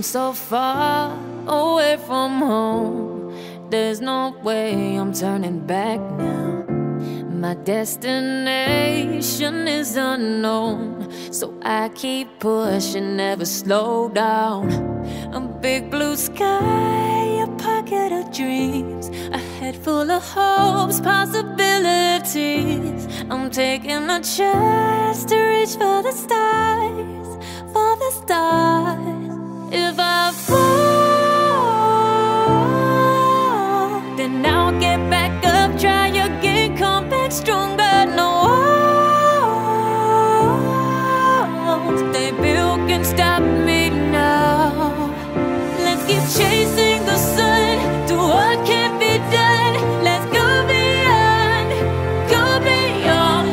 I'm so far away from home. There's no way I'm turning back now. My destination is unknown, so I keep pushing, never slow down. A big blue sky, a pocket of dreams, a head full of hopes, possibilities. I'm taking a chance to reach for the stars, for the stars. If I fall, then I'll get back up, try again, come back stronger. No walls they built can stop me now. Let's keep chasing the sun to what can't be done. Let's go beyond,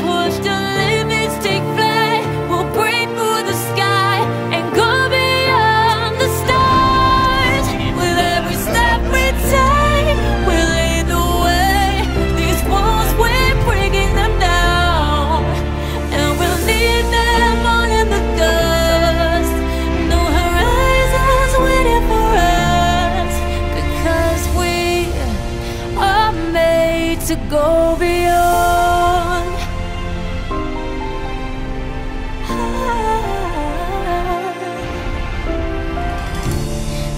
push the limits, take flight. We'll break through the sky and go beyond the stars. With every step we take, we'll lead the way. These walls, we're breaking them down, and we'll leave them all in the dust. No horizons waiting for us, because we are made to go beyond.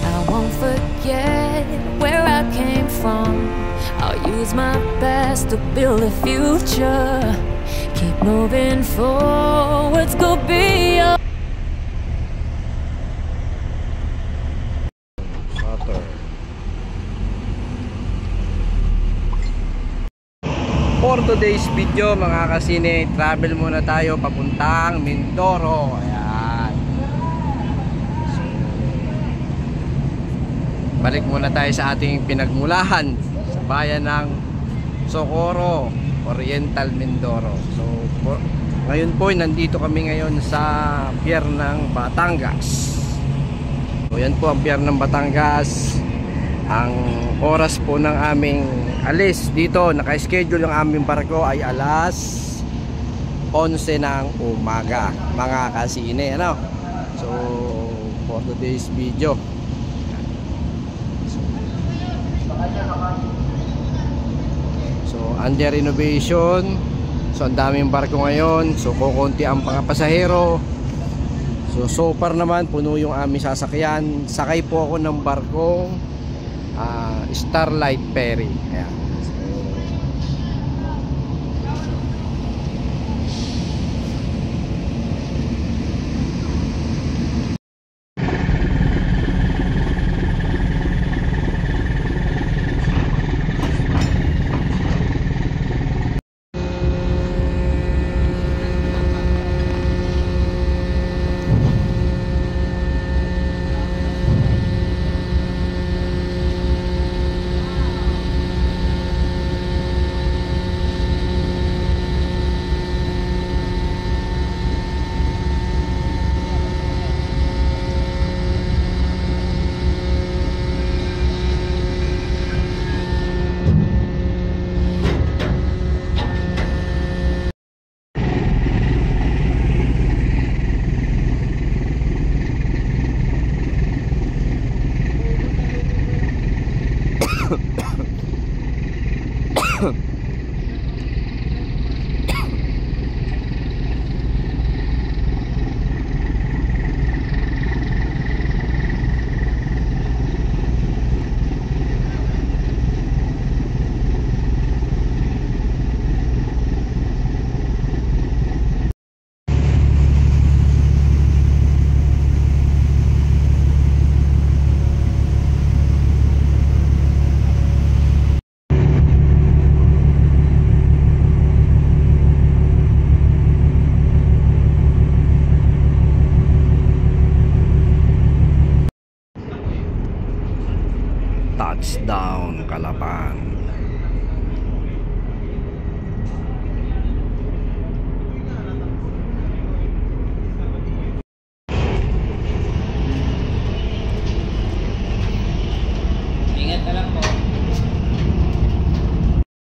I won't forget where I came from. I'll use my best to build a future. Keep moving forwards, go beyond. For today's video mga kasine, travel muna tayo papuntang Mindoro. Ayan. So, balik muna tayo sa ating pinagmulahan sa bayan ng Socorro, Oriental Mindoro. So ngayon po nandito kami ngayon sa pier ng Batangas. So yan po ang pier ng Batangas. Ang oras po ng aming alis dito, naka-schedule yung aming barko ay alas 11 ng umaga mga kasine, ano? So for today's video, so under renovation. So ang daming barko ngayon, so kukunti ang mga pasahero. So far naman puno yung aming sasakyan. Sakay po ako ng barkong Starlight Ferry. Ayan. Touchdown Calapan. Ingat ka lang po.